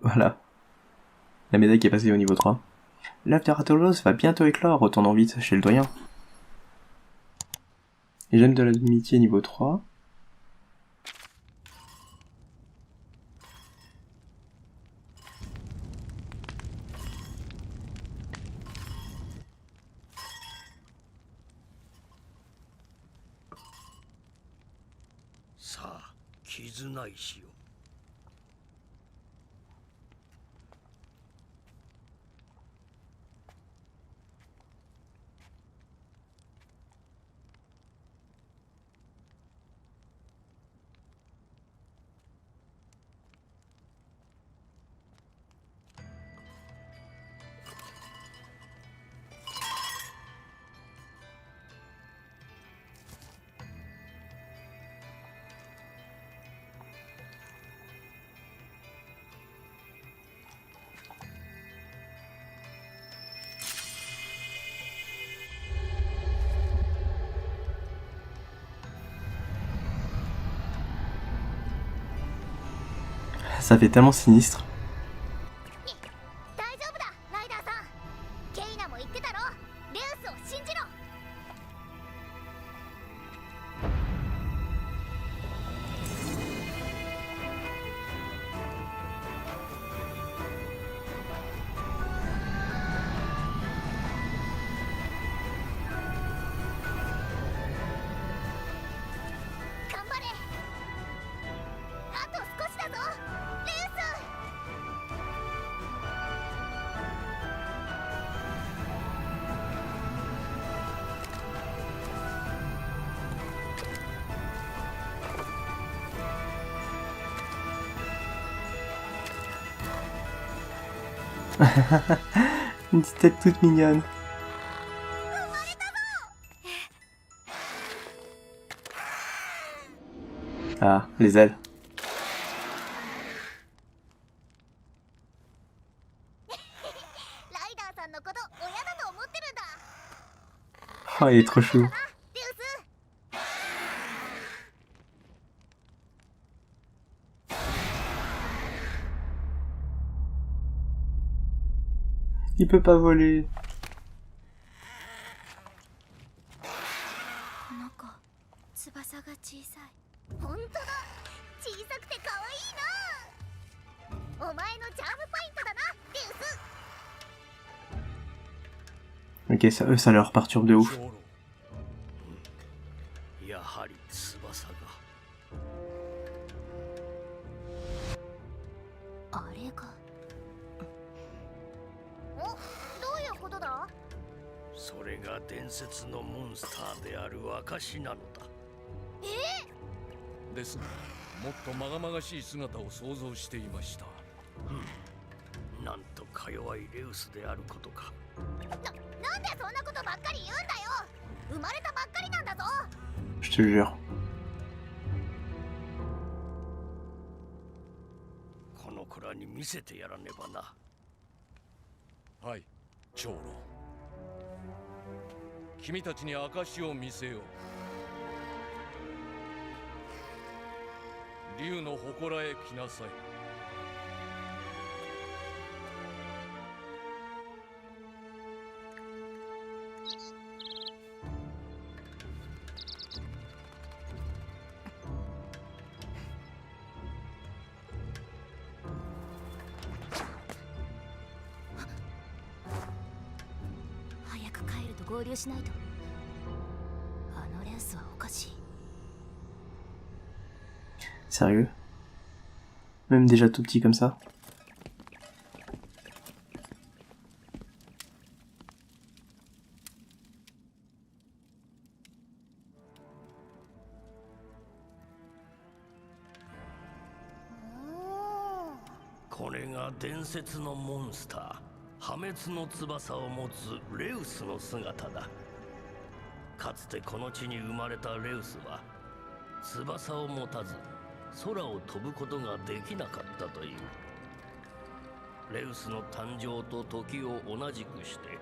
Voilà. La médaille qui est passée au niveau 3. L'œuf de Rathalos va bientôt éclore, retournons vite chez le doyen. Et j'aime de l'amitié niveau 3. Ça, 絆石よ。Ça fait tellement sinistre. 大丈夫だライダーさん。ケイナも言ってたろ。レウスを信じろ。頑張れ。あと少しだぞレウス。Une petite tête toute mignonne. Ah, les ailes. ライダーさんのこと親だと思ってるんだ。 Oh, il est trop chou. レウス。 Il peut pas voler. この子翼が小さい。本当だ。小さくて可愛いな。お前のチャームポイントだなレウス。 Ok, ça, eux, ça leur perturbe de ouf. やはり翼が。あれが。お、どういうことだ。それが伝説のモンスターである証なのだ。ですが、もっとまがまがしい姿を想像していました。なんとか弱いレウスであることか。なんでそんなことばっかり言うんだよ。生まれたばっかりなんだぞ。 Je te jure. この子らに見せてやらねばな。はい、長老。君たちに証を見せよう。竜の祠へ来なさい。早く帰ると合流しないと。あのレウスはおかしい。 Sérieux? Même déjà tout petit comme ça? これが伝説のモンスター、破滅の翼を持つレウスの姿だ。かつてこの地に生まれたレウスは翼を持たず空を飛ぶことができなかったという。レウスの誕生と時を同じくして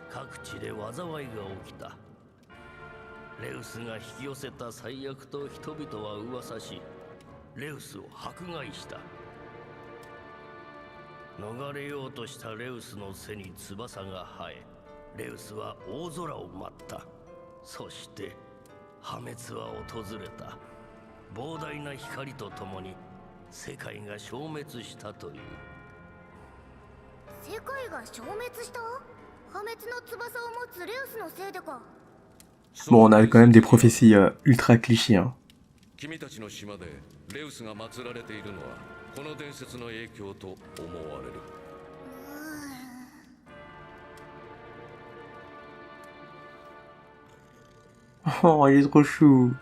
各地で災いが起きた。レウスが引き寄せた災厄と人々は噂し、レウスを迫害した。逃れようとしたレウスの背に翼が生え、レウスは大空を舞った。そして破滅は訪れた。膨大な光とともに世界が消滅したという。世界が消滅した？破滅の翼を持つレウスのせいでか。Bon, on a quand même des prophéties ultra clichés, hein. 君たちの島でレウスが祀られているのはこの伝説の影響と思われる。Oh, il est trop chou.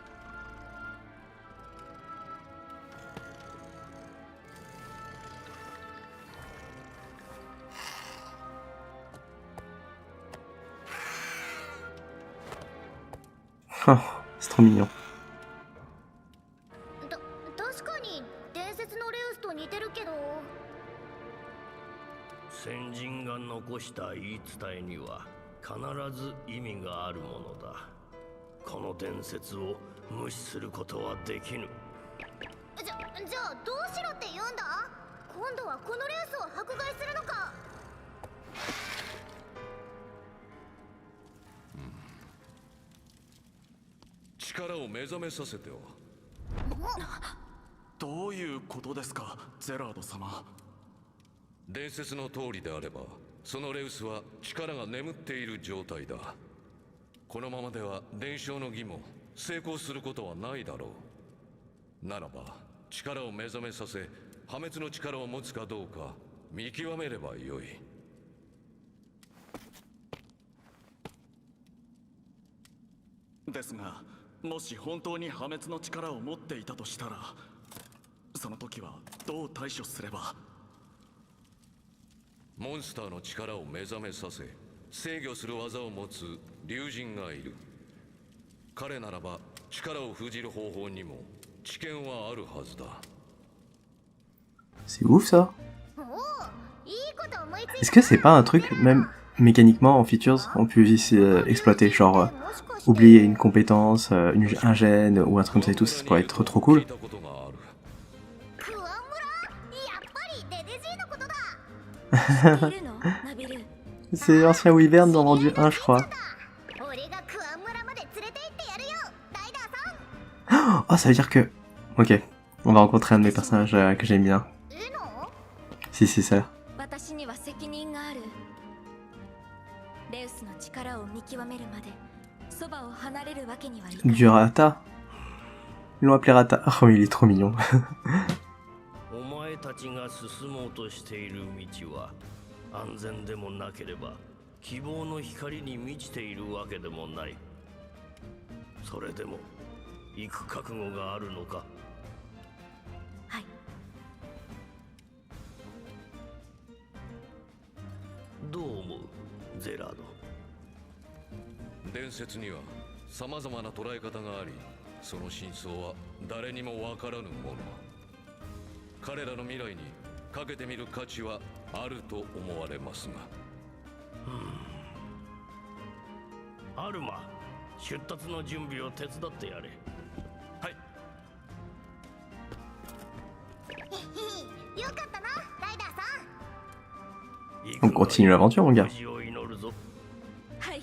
Oh, c'est trop mignon. 確かに伝説のレウスと似てるけど。先人が残した言い伝えには必ず意味があるものだ。この伝説を無視することはできぬ。じゃあどうしろって言うんだ？今度はこのレウスを迫害するのか？力を目覚めさせては。どういうことですか、ゼラード様。伝説の通りであれば、そのレウスは力が眠っている状態だ。このままでは伝承の儀も成功することはないだろう。ならば力を目覚めさせ、破滅の力を持つかどうか見極めればよい。ですが、もし本当に破滅の力を持っていたとしたら、その時はどう対処すれば。モンスターの力を目覚めさせ制御する技を持つ竜神がいる。彼ならば力を封じる方法にも知見はあるはずだ。 C'est ouf ça. おお、いいこと思いついた。 Est-ce que c'est pas un truc, même mécaniquement en features, on peut ici exploiter, genre oublier une compétence, un gène ou un truc comme ça et tout, ça pourrait être trop cool. クワムラ、やっぱりデデジーのことだ。知っているの？ナビル。 C'est Ancien Wyvern dans Vendu 1, je crois. 俺がクワムラまで連れて行ってやるよ、ライダーさん。 Oh, ça veut dire que... Ok, on va rencontrer un de mes personnages que j'aime bien. いいの？ Si, si, ça. 私には責任がある。レウスの力を見極めるまでそばを離れるわけにはいかない。 Du Rata. Ils l'ont appelé Rata. Oh, il est trop mignon. お前たちが進もうとしている道は安全でもなければ希望の光に満ちているわけでもない。それでも行く覚悟があるのか？はい。どう思う、ゼラード？伝説には様々な捉え方があり、その真相は誰にもわからぬもの。彼らの未来にかけてみる価値はあると思われますが。アルマ、出立の準備を手伝ってやれ。はい。よかったな、ライダーさん。 On continue l'aventure, mon gars. を祈るぞ。はい。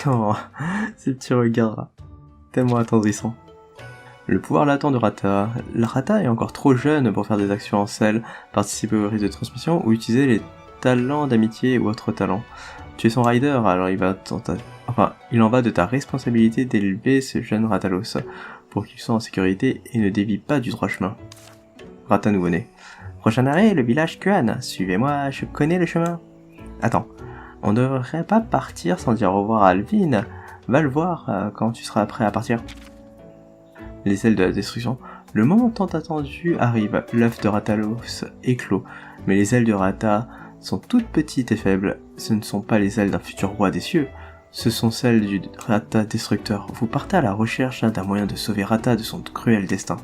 Oh, ces petits regards tellement attendrissants. Le pouvoir latent de Rata. La Rata est encore trop jeune pour faire des actions en selle, participer au risque de transmission ou utiliser les talents d'amitié ou autres talents. Tu es son rider, alors il en va de ta responsabilité d'élever ce jeune Ratalos pour qu'il soit en sécurité et ne dévie pas du droit chemin. Rata nouveau-né. Prochain arrêt, le village Kuan. Suivez-moi, je connais le chemin. Attends, on devrait pas partir sans dire au revoir à Alvin. Va le voir quand tu seras prêt à partir. Les ailes de la destruction. Le moment tant attendu arrive. L'œuf de Ratalos éclot. Mais les ailes de Rata sont toutes petites et faibles. Ce ne sont pas les ailes d'un futur roi des cieux. Ce sont celles du Rata destructeur. Vous partez à la recherche d'un moyen de sauver Rata de son cruel destin.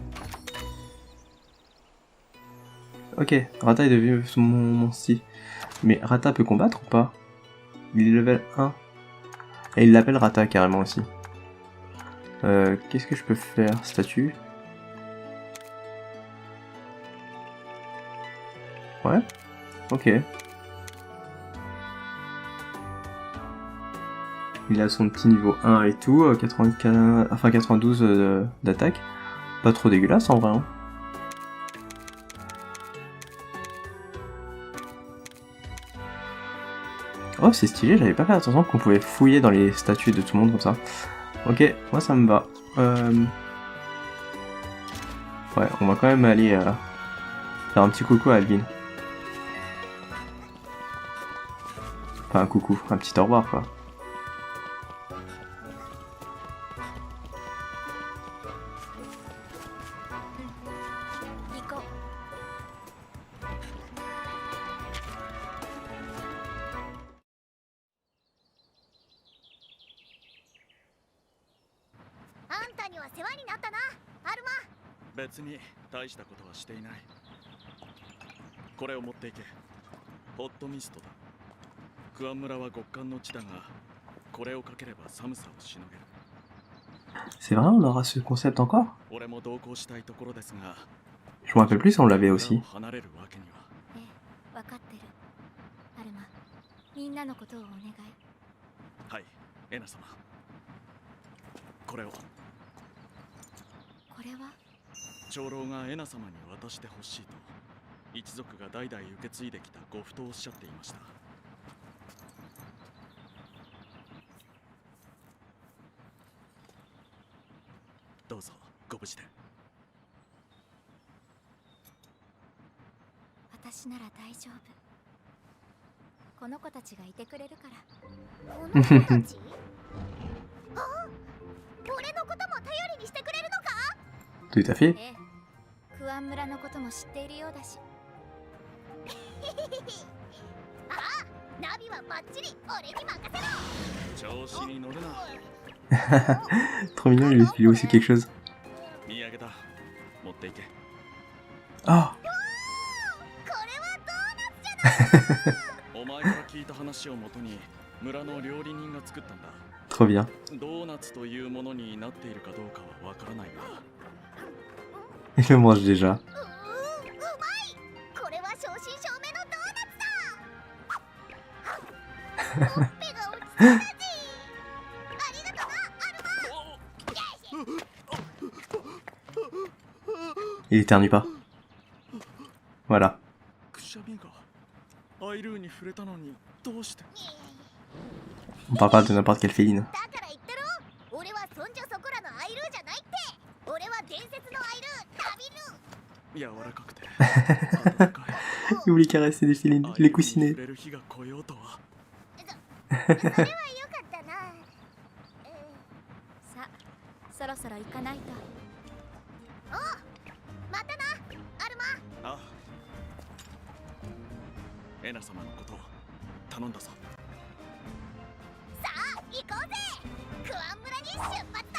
Ok, Rata est devenu mon style. Mais Rata peut combattre ou pas? Il est level 1. Et il l'appelle Rata carrément aussi. Qu'est-ce que je peux faire? Statue. Ouais. Ok. Il a son petit niveau 1 et tout, 95, enfin 92 d'attaque. Pas trop dégueulasse en vrai. Hein. Oh c'est stylé, j'avais pas fait attention qu'on pouvait fouiller dans les statues de tout le monde comme ça. Ok, moi ça me va. Ouais, on va quand même aller faire un petit coucou à Alvin. Enfin un coucou, un petit au revoir quoi.別に大したことはしていない。これを持っていけ。ホットミストだ。クアン村は極寒の地だが、これをかければ寒さをしのげる。 C'est vrai, on aura ce concept encore? 俺も同行したいところですが、 Je me rappelle plus si on l'avait aussi. 離れるわけには。ええ、分かってる。アルマ、みんなのことをお願い。はい、エナ様。これを。これは長老がエナ様に渡してほしいと一族が代々受け継いできた呉服とおっしゃっていました。どうぞご無事で。私なら大丈夫。この子たちがいてくれるから。この子たちあ、俺のことも頼りにしてくれるのか。 Tout à fait. ええ、クアン村のことも知っているようだし。あ、ナビはバッチリ俺に任せろ。調子に乗るな。Trop mignon, il lui explique aussi quelque chose. 土産だ。持っていけ。 Ah これはドーナツじゃない。お前から聞いた話をもとに村の料理人が作ったんだ。 Trop bien. ドーナツというものになっているかどうかはわからないが。 Il le mange déjà. うまい。これは正真正銘のドーナツだ。ほっぺが落ち着いたじ。ありがとな、アルマ。 Il éternue pas. Voilà. くしゃみがアイルーに触れたのにどうして。 On parle pas de n'importe quelle féline. だから言ってろ。俺はそんじょそこらのアイルーじゃないって。俺は伝説のアイルー、ナビル。柔らかくて温かい。 Il voulait caresser des félines, les coussiner. 触れる日が来ようとは。それはよかったな。さあ、そろそろ行かないと。またな、アルマ。ああ。エナ様のことを頼んだぞ。さあ行こうぜ。クアン村に出発だ。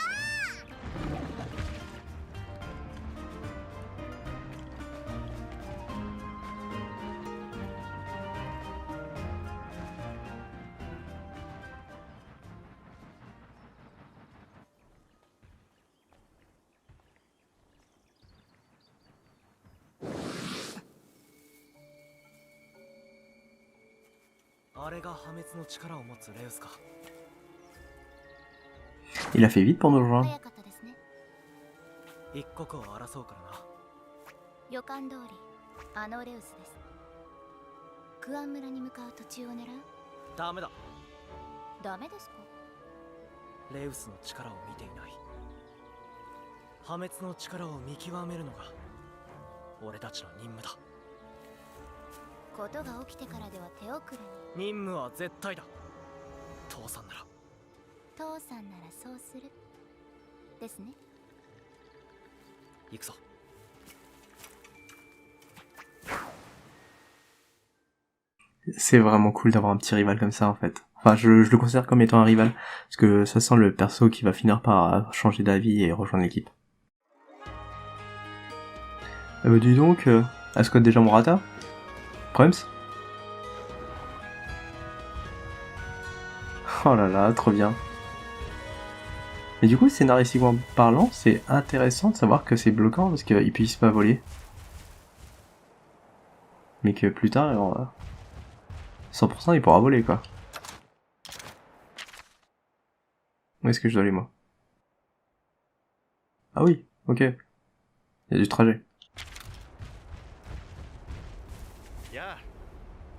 あれが破滅の力を持つレウスか。 Il a fait vite pour nous rejoindre. 早かったですね。一刻を争うからな。予感通り、あのレウスです。クアン村に向かう途中を狙う。ダメだ。ダメですか。レウスの力を見ていない。破滅の力を見極めるのが俺たちの任務だ。ことが起きてからでは手遅れに。任務は絶対だ。父さんなら。父さんならそうする。ですね。行くぞ。 C'est vraiment cool d'avoir un petit rival comme ça en fait. Enfin, je le considère comme étant un rival, parce que ça sent le perso qui va finir par changer d'avis et rejoindre l'équipe. Dis donc, Ascot déjà Morata? Prems? Oh là là, trop bien. Mais du coup, scénaristiquement parlant, c'est intéressant de savoir que c'est bloquant parce qu'ils puissent pas voler. Mais que plus tard, alors, 100% il pourra voler quoi. Où est-ce que je dois aller moi? Ah oui, ok. Il y a du trajet.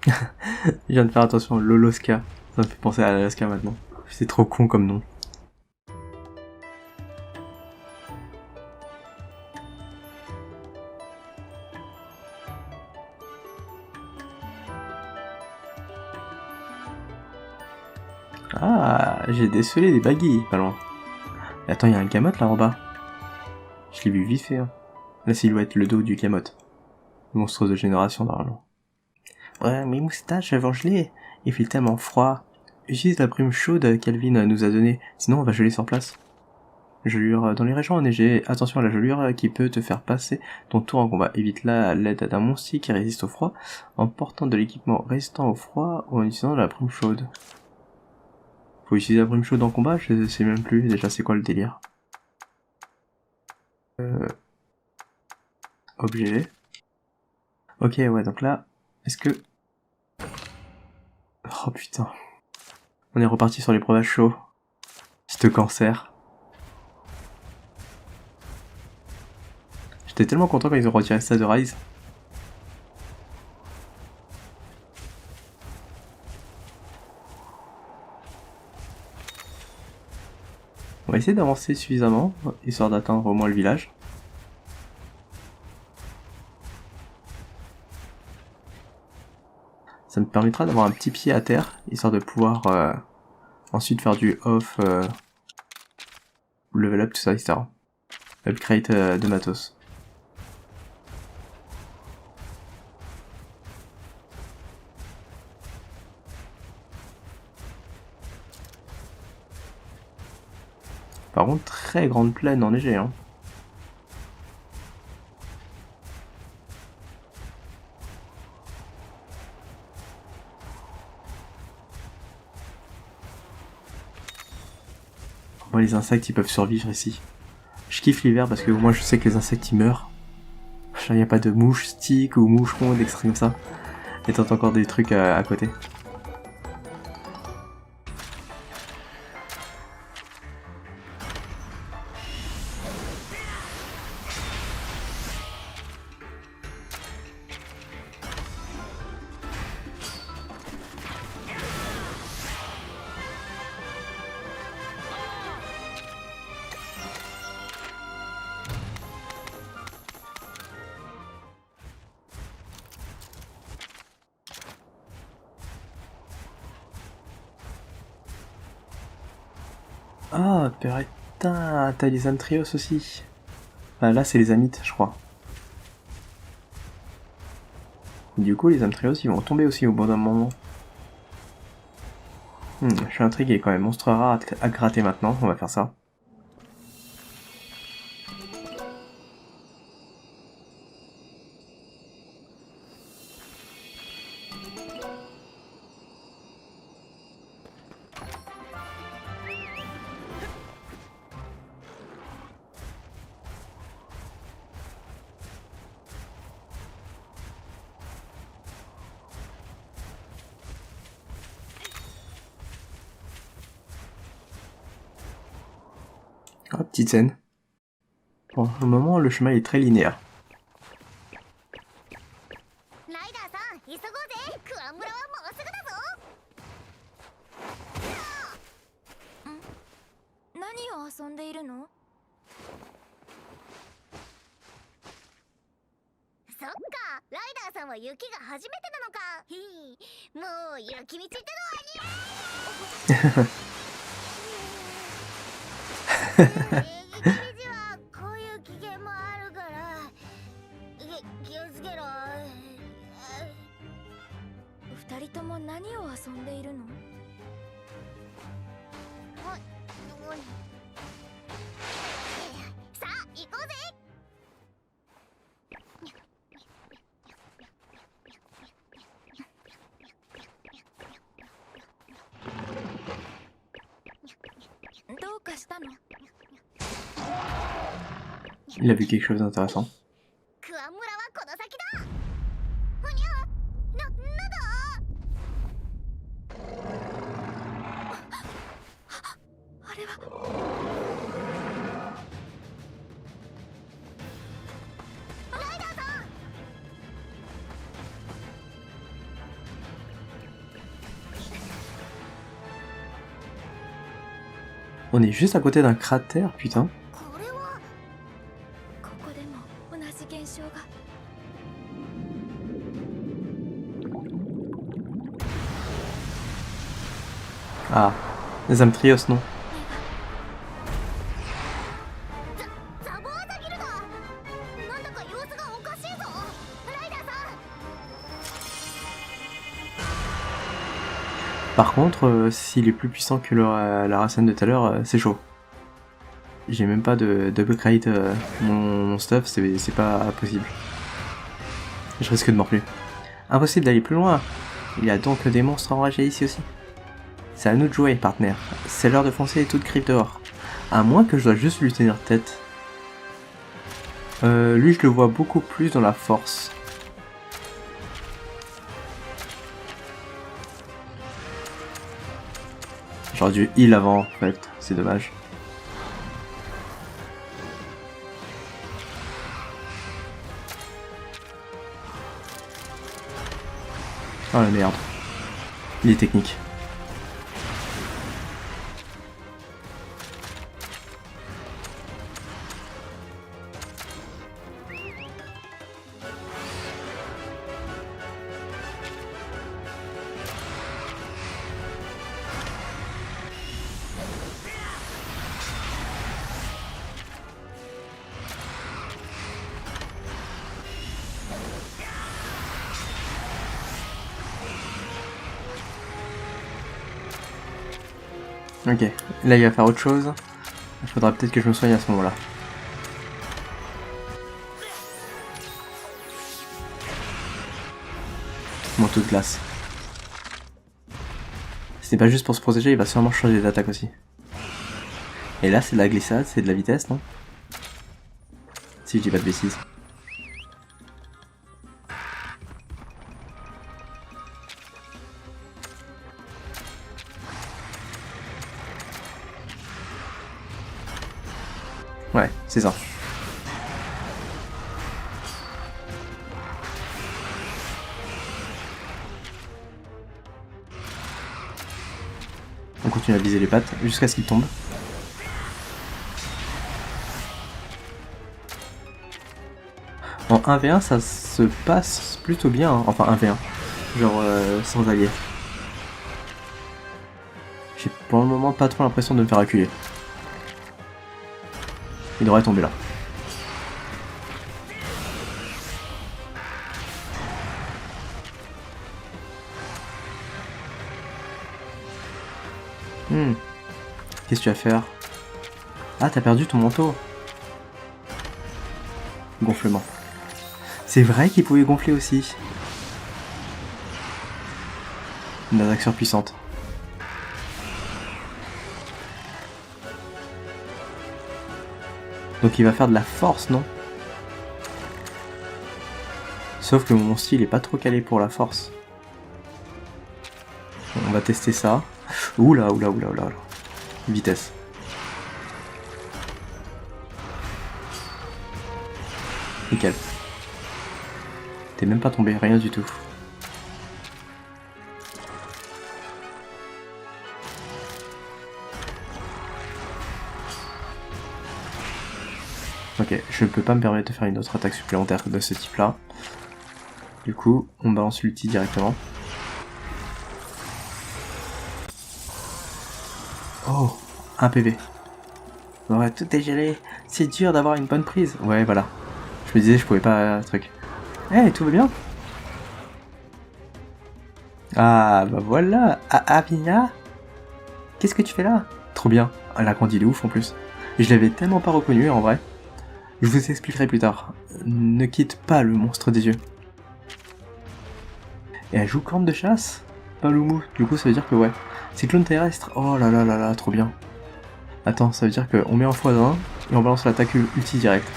Je viens de faire attention, Loloska. Ça me fait penser à l'Alaska maintenant. C'est trop con comme nom. Ah, j'ai décelé des baguilles, pas loin. Mais attends, il y a un Gamot là en bas. Je l'ai vu vite fait. Hein. La silhouette, le dos du Gamot. Monstre de génération normalement. Ouais, mes moustaches vont geler. Il fait tellement froid. Utilise la brume chaude qu'Alvin nous a donnée, sinon on va geler sur place. Gelure dans les régions enneigées. Attention à la gelure qui peut te faire passer ton tour en combat. Évite-la à l'aide d'un monstre qui résiste au froid, en portant de l'équipement résistant au froid ou en utilisant de la brume chaude. Faut utiliser la brume chaude en combat, je sais même plus déjà c'est quoi le délire. Objet. Ok, ouais, donc là, est-ce que... Oh putain. On est reparti sur les breuvages chauds. C'te cancer. J'étais tellement content quand ils ont retiré ça de Rise. On va essayer d'avancer suffisamment, histoire d'atteindre au moins le village. Ça me permettra d'avoir un petit pied à terre, histoire de pouvoir ensuite faire du off, level up, tout ça, etc. Upgrade de matos. Par contre, très grande plaine enneigée, hein. Moi, les insectes, ils peuvent survivre ici. Je kiffe l'hiver parce que moi, je sais que les insectes, ils meurent. Il n'y a pas de mouches stick ou moucherons, des trucs comme ça. Et t'entends encore des trucs à côté. Ah, putain, t'as les Amtrios aussi. Ah, là, c'est les Amites, je crois. Du coup, les Amtrios, ils vont tomber aussi au bout d'un moment. Je suis intrigué quand même. Monstre rare à gratter maintenant, on va faire ça. Ah, petite scène. Pour le moment, le chemin est très linéaire. ライダーさん急ごうぜ。クワン村はもうすぐだぞ。何を遊んでいるの？そっか、ライダーさんは雪が初めてなのか。ひい、もう雪道ってのはにゃ雪道はこういう危険もあるから気をつけろ。二人とも何を遊んでいるの？さあ行こうぜ。どうかしたの？ Il a vu quelque chose d'intéressant. クワン村はこの先だ。ふにゃ。On est juste à côté d'un cratère, putain. これはここでも同じ現象が。 Ah, Zamtrios, non. ザボーザギルド、なんだか様子がおかしいぞ。ライダーさん。 Par contre, s'il est plus puissant que la Racine de tout à l'heure, c'est chaud. J'ai même pas de upgrade mon stuff, c'est pas possible. Je risque de mort plus. Impossible d'aller plus loin. Il y a donc des monstres enragés ici aussi. C'est à nous de jouer, partenaire. C'est l'heure de foncer toute griffe dehors. À moins que je dois juste lui tenir tête. Lui, je le vois beaucoup plus dans la force. J'aurais dû heal avant, en fait. C'est dommage. Oh la merde. Il est technique. Ok, là il va faire autre chose. Il faudra peut-être que je me soigne à ce moment-là. Manteau de glace. Ce n'est pas juste pour se protéger, il va sûrement changer d'attaque aussi. Et là c'est de la glissade, c'est de la vitesse, non? Si je dis pas de bêtises. Ouais, c'est ça. On continue à viser les pattes jusqu'à ce qu'il tombe. En 1v1 ça se passe plutôt bien, hein. Enfin 1v1, genre sans alliés. J'ai pour le moment pas trop l'impression de me faire acculer. Il devrait tomber là. Qu'est-ce que tu vas faire? Ah, t'as perdu ton manteau. Gonflement. C'est vrai qu'il pouvait gonfler aussi. Une attaque surpuissante. Donc il va faire de la force, non? Sauf que mon style est pas trop calé pour la force. On va tester ça. Oula, oula, oula, oula. Vitesse. Nickel. T'es même pas tombé, rien du tout. Ok, je peux pas me permettre de faire une autre attaque supplémentaire de ce type là. Du coup, on balance l'ulti directement. Oh, un PV. Ouais, tout est gelé. C'est dur d'avoir une bonne prise. Ouais, voilà. Je me disais, je pouvais pas... truc. Eh, hey, tout va bien? Ah, bah voilà. Ah, Avina? Qu'est-ce que tu fais là? Trop bien. Elle a grandi de ouf en plus. Je l'avais tellement pas reconnu en vrai. Je vous expliquerai plus tard. Ne quitte pas le monstre des yeux. Et elle joue corne de chasse? Pas Loumou. Du coup, ça veut dire que ouais. Cyclone terrestre. Oh là là là là, trop bien. Attends, ça veut dire qu'on met en x1 et on balance l'attaque ulti direct.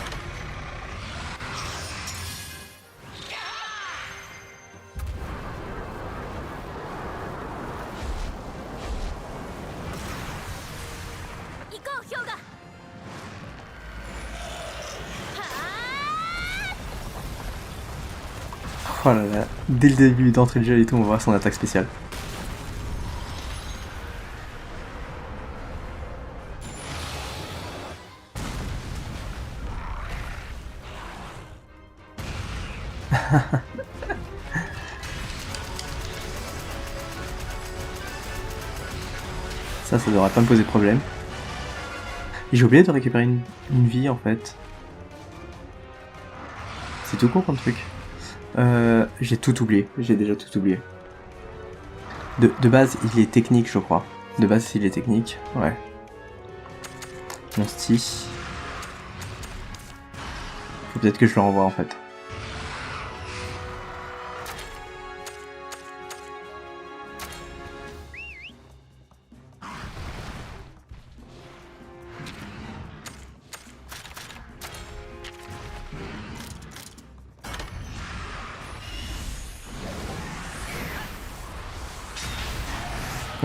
Oh là là, dès le début d'entrée de jeu et tout, on va voir son attaque spéciale. Ça devrait pas me poser de problème. J'ai oublié de récupérer une vie en fait. C'est tout con comme truc. J'ai tout oublié, j'ai déjà tout oublié. De base, il est technique, je crois. De base, il est technique, ouais. Mon sti. Faut peut-être que je le renvoie en fait.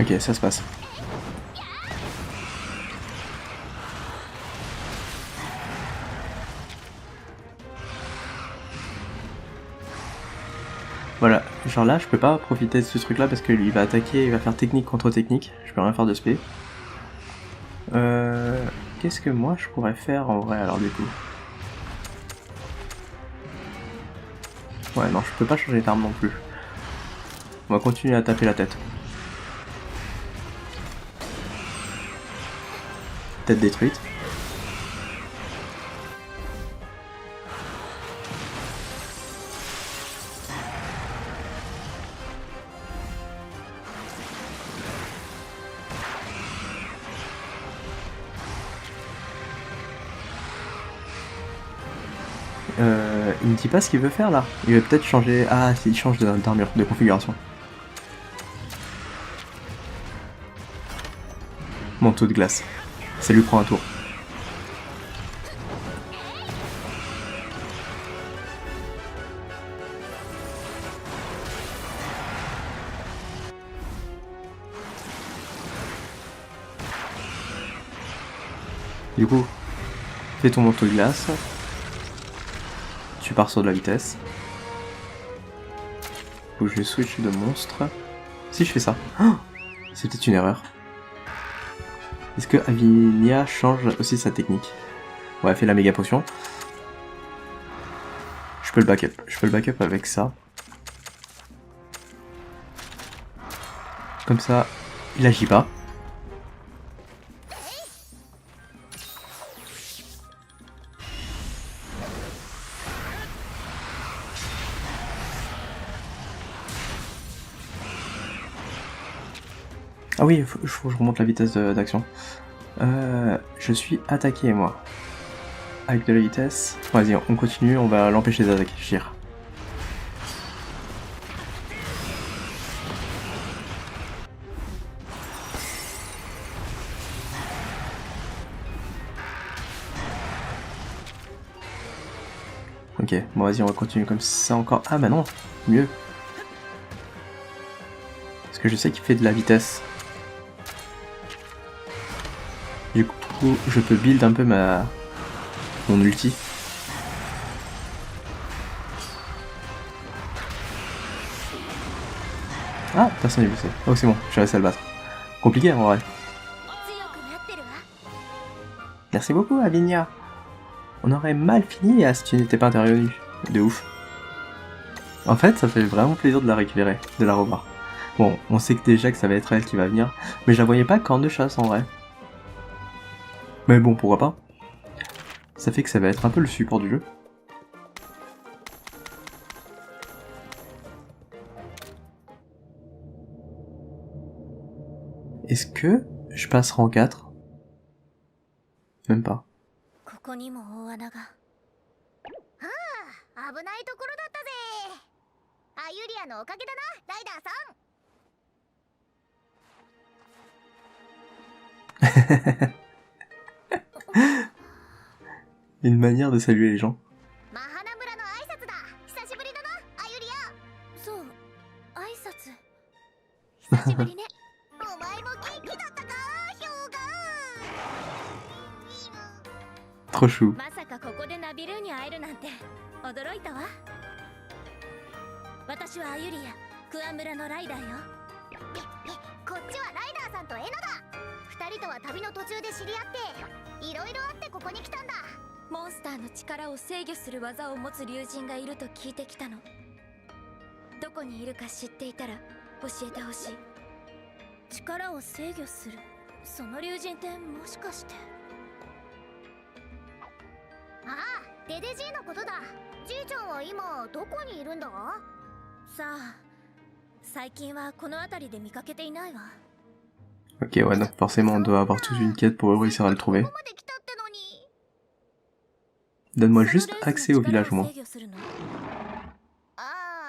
Ok, ça se passe. Voilà, genre là je peux pas profiter de ce truc là parce que lui il va attaquer, il va faire technique contre technique, je peux rien faire de spé. Qu'est-ce que moi je pourrais faire en vrai alors du coup? Ouais non, je peux pas changer d'arme non plus. On va continuer à taper la tête. Tête détruite. Il me dit pas ce qu'il veut faire là. Il veut peut-être changer... Ah, il change d'armure, de configuration. Manteau de glace. Ça lui prend un tour. Du coup, fais ton manteau de glace. Tu pars sur de la vitesse. Faut que je switch de monstre. Si je fais ça. Oh, c'est peut-être une erreur. Est-ce que Avinia change aussi sa technique? Ouais, elle fait la méga potion. Je peux le backup. Je peux le backup avec ça. Comme ça, il agit pas. Ah oui, faut que je remonte la vitesse d'action. Je suis attaqué, moi. Avec de la vitesse. Vas-y, on continue, on va l'empêcher d'attaquer. Gire. Ok, bon vas-y, on va continuer comme ça encore. Ah bah non, mieux. Parce que je sais qu'il fait de la vitesse. Du coup, je peux build un peu mon ulti. Ah, personne n'est blessé. Oh, c'est bon, j'ai réussi à le battre. Compliqué en vrai. Merci beaucoup, Avinia. On aurait mal fini si tu n'étais pas intervenu. De ouf. En fait, ça fait vraiment plaisir de la récupérer, de la revoir. Bon, on sait que déjà que ça va être elle qui va venir, mais je la voyais pas corne de chasse en vrai. Mais bon, pourquoi pas. Ça fait que ça va être un peu le support du jeu. Est-ce que je passe rang 4? Même pas. ここにも大穴が。はあ、危ないところだったぜ。アユリアのおかげだな、ライダーさん。 Une manière de saluer les gens. マハナ村の挨拶だ。久しぶりだな、アユリア。そう、挨拶。久しぶりね。お前も元気だったか、ヒョウガ。 Trop chou. まさかここでナビルーに会えるなんて驚いたわ。私はアユリア、クア村のライダーよ。こっちはライダーさんとエナだ。二人とは旅の途中で知り合って、いろいろあってここに来たんだ。モンスターの力を制御する技を持つ竜神がいると聞いてきたの。どこにいるか知っていたら教えてほしい。力を制御するその竜神ってもしかして。ああ、デデジーのことだ。じいちゃんは今どこにいるんだ？さあ、最近はこの辺りで見かけていないわ。 Ok, ouais, donc forcément on doit avoir toute une quête pour réussir à le trouver. ここまで来たってのに。 Donne-moi juste accès au village, moi. あ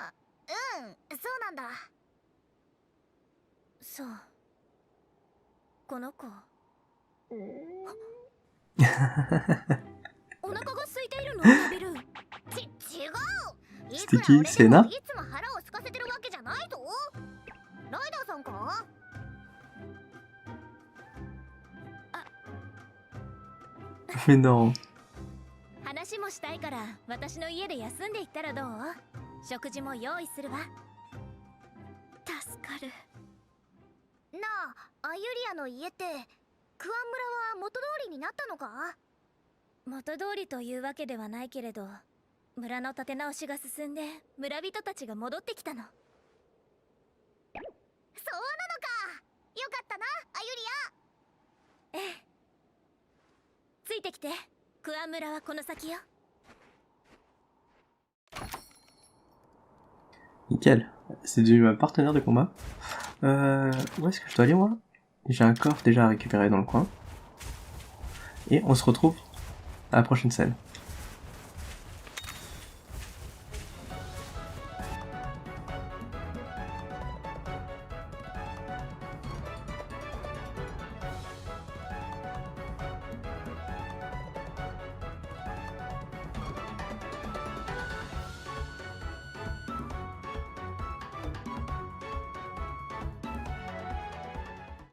あ、うん、そうなんだ。そう。この子。お腹が空いているの食べる。違う。素敵、セナ？いつも腹を空かせてるわけじゃないぞ。ライダーさんか？ Mais non. 話もしたいから私の家で休んでいったらどう？食事も用意するわ。助かる。なあ、アユリアの家ってクアン村は元通りになったのか？元通りというわけではないけれど、村の立て直しが進んで村人たちが戻ってきたの。そうなのか。よかったな、アユリア。ええ。ついてきて。クアン村はこの先よ。 Nickel. C'est devenu ma partenaire de combat. Où est-ce que je dois aller, moi? J'ai un coffre déjà à récupérer dans le coin. Et on se retrouve à la prochaine scène.